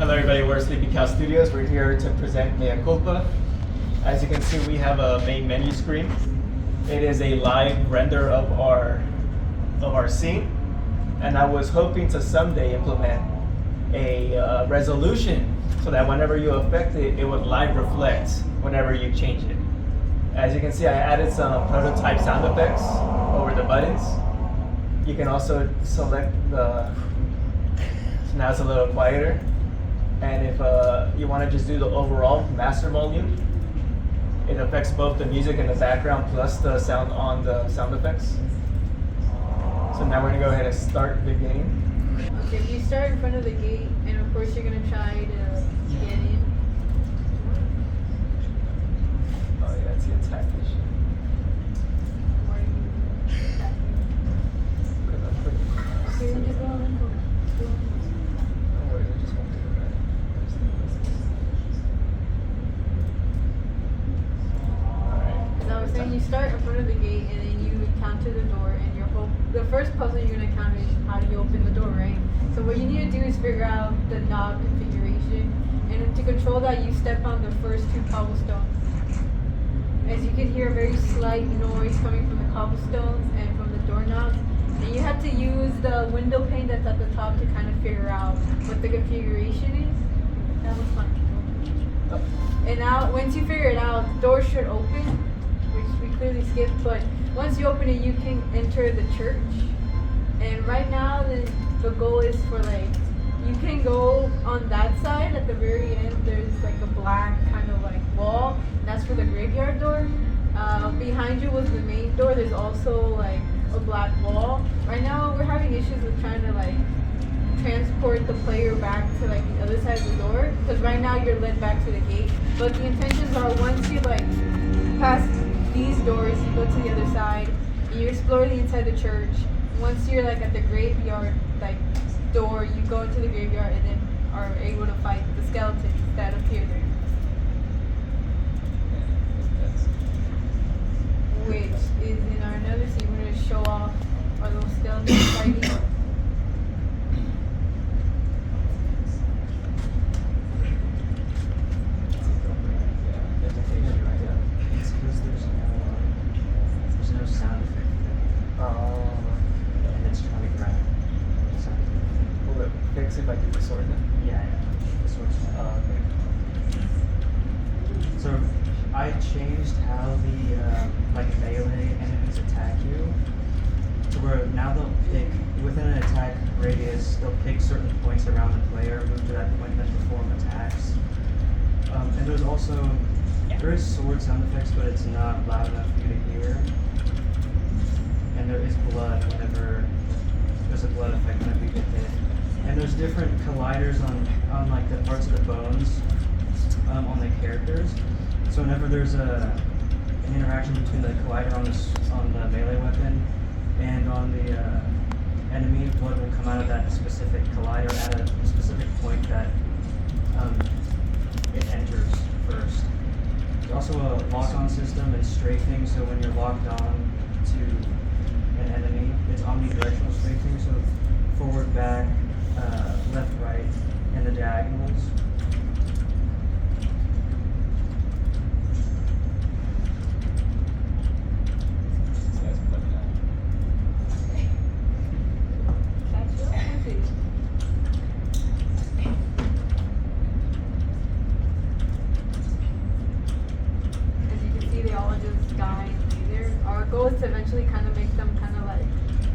Hello everybody, we're Sleepy Cow Studios. We're here to present Mea Culpa. As you can see, we have a main menu screen. It is a live render of our scene, and I was hoping to someday implement a resolution so that whenever you affect it, it would live reflect whenever you change it. As you can see, I added some prototype sound effects over the buttons. You can also select so now it's a little quieter. And if you want to just do the overall master volume, it affects both the music in the background plus the sound on the sound effects. So now we're going to go ahead and start the game. Okay, you start in front of the gate, and of course you're going to try to get in. Oh yeah, that's the attack mission. Why are you attacking? Because I'm pretty... Okay, then just go on and go. No worries, I just want to do that. As I was saying, you start in front of the gate, and then you encounter the door, and the first puzzle you're going to encounter is how do you open the door, right? So what you need to do is figure out the knob configuration, and to control that, you step on the first two cobblestones. As you can hear a very slight noise coming from the cobblestones and from the doorknobs, and you have to use the window pane that's at the top to kind of figure out what the configuration is. That was fun. And now, once you figure it out, the door should open, which we clearly skipped, but once you open it, you can enter the church. And right now, the goal is for you can go on that side. At the very end, there's a black kind of wall. And that's for the graveyard door. Behind you was the main door. There's also a black wall. Right now, we're having issues with trying to transport the player back to the other side of the door, because right now you're led back to the gate. But the intentions are, once you pass these doors, you go to the other side, and you explore the inside the church. Once you're at the graveyard door, you go into the graveyard and then are able to fight the skeletons that appear there. Which is in our another scene. We're gonna show off our little skeletons fighting. It's because there's no sound effect there. And it's trying to grab the sound effect. Will it fix if I do the sword then? Yeah. The sword's fine. Okay. So I changed how the melee enemies attack you to where now they'll pick within an attack radius. They'll pick certain points around the player, move to that point, and then perform attacks. And there's also there is sword sound effects, but it's not loud enough for you to hear. And there is blood whenever there's a blood effect whenever you get hit. And there's different colliders on the parts of the bones on the characters. So whenever there's an interaction between the collider on the melee weapon and on the enemy, blood will come out of that specific collider at a specific point that it enters first. There's also a lock-on system and strafing, so when you're locked on to an enemy, it's omnidirectional strafing, so forward, back, left, right, and the diagonals. To eventually kind of make them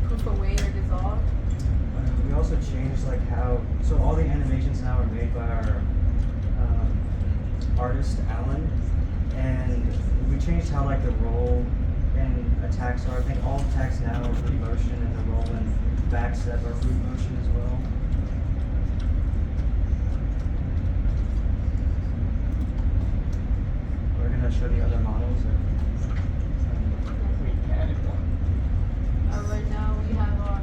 poof away or dissolve. We also changed so all the animations now are made by our artist Alan, and we changed how the roll and attacks are. I think all attacks now are root motion, and the roll and backstep are root motion as well. We're gonna show the other models. Right now we have our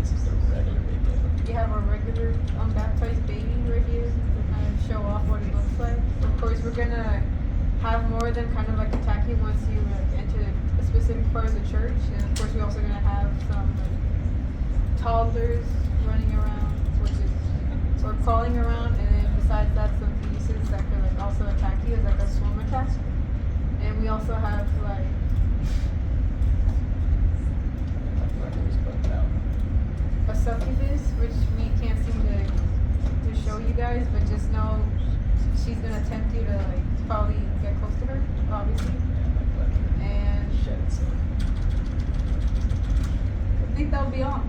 This is the regular baby. we have our regular unbaptized baby right here to kind of show off what it looks like. Of course, we're gonna have more of them kind of attacking once you enter a specific part of the church, and of course we're also gonna have some toddlers running around, which is, or crawling around, and then besides that, some pieces that could like also attack you as like a swim attack. And we also have like a succubus, which we can't seem to show you guys, but just know she's gonna tempt you to like probably get close to her, obviously. And I think that'll be all.